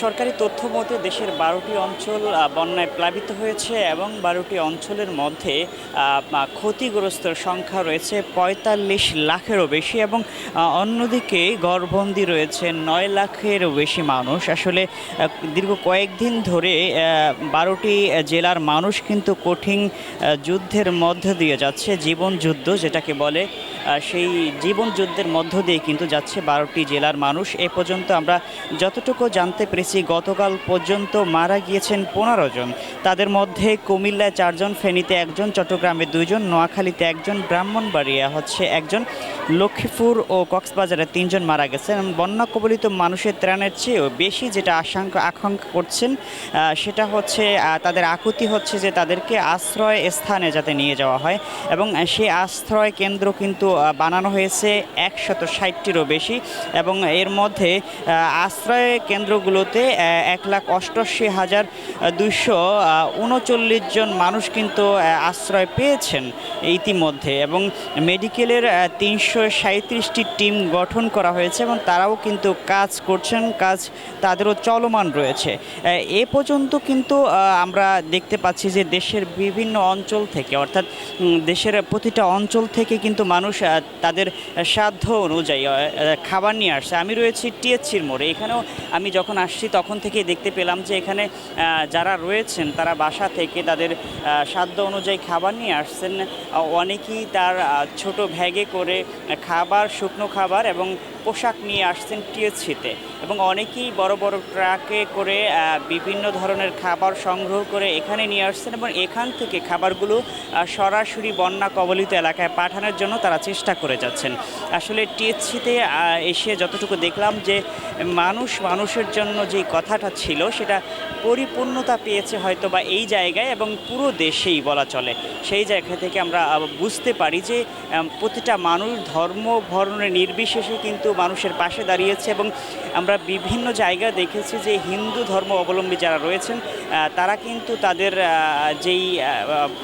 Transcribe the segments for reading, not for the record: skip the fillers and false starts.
সরকারি তথ্য মতে দেশের ১২টি অঞ্চল বন্যায় প্লাবিত হয়েছে এবং ১২টি অঞ্চলের মধ্যে ক্ষতিগ্রস্তের সংখ্যা রয়েছে ৪৫ লাখেরও বেশি এবং অন্যদিকে ঘরবন্দি রয়েছে ৯ লাখেরও বেশি মানুষ। আসলে দীর্ঘ কয়েকদিন ধরে ১২টি জেলার মানুষ কিন্তু কঠিন যুদ্ধের মধ্য দিয়ে যাচ্ছে, জীবন যুদ্ধ যেটাকে বলে। সেই জীবন যুদ্ধের মধ্য দিয়ে কিন্তু যাচ্ছে ১২টি জেলার মানুষ। এ পর্যন্ত আমরা যতটুকু জানতে পেরেছি গতকাল পর্যন্ত মারা গিয়েছেন ১৫ জন। তাদের মধ্যে কুমিল্লায় ৪ জন, ফেনীতে ১ জন, চট্টগ্রামে ২ জন, নোয়াখালীতে 1 জন, ব্রাহ্মণবাড়িয়া 1 জন, লক্ষ্মীপুর ও কক্সবাজারে 3 জন মারা গেছেন। বন্যা কবলিত মানুষের ত্রাণের চেয়েও বেশি যেটা আকাঙ্ক্ষা করছেন সেটা হচ্ছে তাদের আকুতি হচ্ছে যে তাদেরকে আশ্রয় স্থানে যাতে নিয়ে যাওয়া হয় এবং সেই আশ্রয় কেন্দ্র কিন্তু বানানো হয়েছে ১৬০টিরও বেশি এবং এর মধ্যে আশ্রয় কেন্দ্রগুলোতে ১,৮৮,২৩৯ জন মানুষ কিন্তু আশ্রয় পেয়েছেন ইতিমধ্যে এবং মেডিকেলের ৩৩৭টি টিম গঠন করা হয়েছে এবং তারাও কিন্তু কাজ করছেন, কাজ তাদেরও চলমান রয়েছে। এ পর্যন্ত কিন্তু আমরা দেখতে পাচ্ছি যে দেশের বিভিন্ন অঞ্চল থেকে, অর্থাৎ দেশের প্রতিটা অঞ্চল থেকে কিন্তু মানুষ তাদের সাধ্য অনুযায়ী খাবার নিয়ে আসছে। আমি রয়েছি টিএসসির মোড়ে, এখানেও আমি যখন আসছি তখন থেকে দেখতে পেলাম যে এখানে যারা রয়েছেন তারা বাসা থেকে তাদের সাধ্য অনুযায়ী খাবার নিয়ে আসছেন। অনেকেই তার ছোট ব্যাগে করে খাবার, শুকনো খাবার এবং পোশাক নিয়ে আসছেন টিএসসিতে এবং অনেকেই বড় বড় ট্রাকে করে বিভিন্ন ধরনের খাবার সংগ্রহ করে এখানে নিয়ে আসছেন এবং এখান থেকে খাবারগুলো সরাসরি বন্যা কবলিত এলাকায় পাঠানোর জন্য তারা চেষ্টা করে যাচ্ছেন। আসলে টিএসসিতে এসে যতটুকু দেখলাম যে মানুষের জন্য যেই কথাটা ছিল সেটা পরিপূর্ণতা পেয়েছে হয়তো বা এই জায়গায় এবং পুরো দেশেই বলা চলে। সেই জায়গা থেকে আমরা বুঝতে পারি যে প্রতিটা মানুষ ধর্ম বর্ণের নির্বিশেষে কিন্তু মানুষের পাশে দাঁড়িয়েছে এবং আমরা বিভিন্ন জায়গায় দেখেছি যে হিন্দু ধর্ম অবলম্বী যারা রয়েছেন তারা কিন্তু তাদের যেই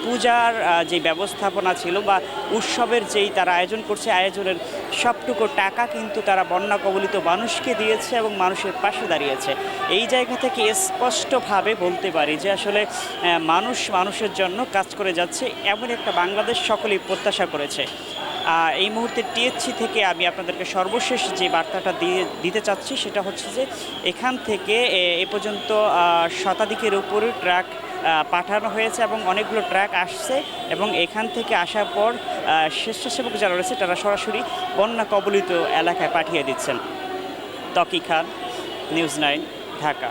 পূজার যে ব্যবস্থাপনা ছিল বা উৎসবের যেই তারা আয়োজন করছে, আয়োজনের সবটুকু টাকা কিন্তু তারা বন্যা কবলিত মানুষকে দিয়েছে এবং মানুষের পাশে দাঁড়িয়েছে। এই জায়গা থেকে স্পষ্টভাবে বলতে পারি যে আসলে মানুষের জন্য কাজ করে যাচ্ছে, এমন একটা বাংলাদেশ সকলেই প্রত্যাশা করেছে। এই মুহূর্তে টিএসসি থেকে আমি আপনাদেরকে সর্বশেষ যে বার্তাটা দিতে চাচ্ছি সেটা হচ্ছে যে এখান থেকে এ পর্যন্ত শতাধিকের উপরে ট্রাক পাঠানো হয়েছে এবং অনেকগুলো ট্রাক আসছে এবং এখান থেকে আসার পর স্বেচ্ছাসেবক যারা রয়েছে তারা সরাসরি বন্যা কবলিত এলাকায় পাঠিয়ে দিচ্ছেন। তকি খান, নিউজ 9, ঢাকা।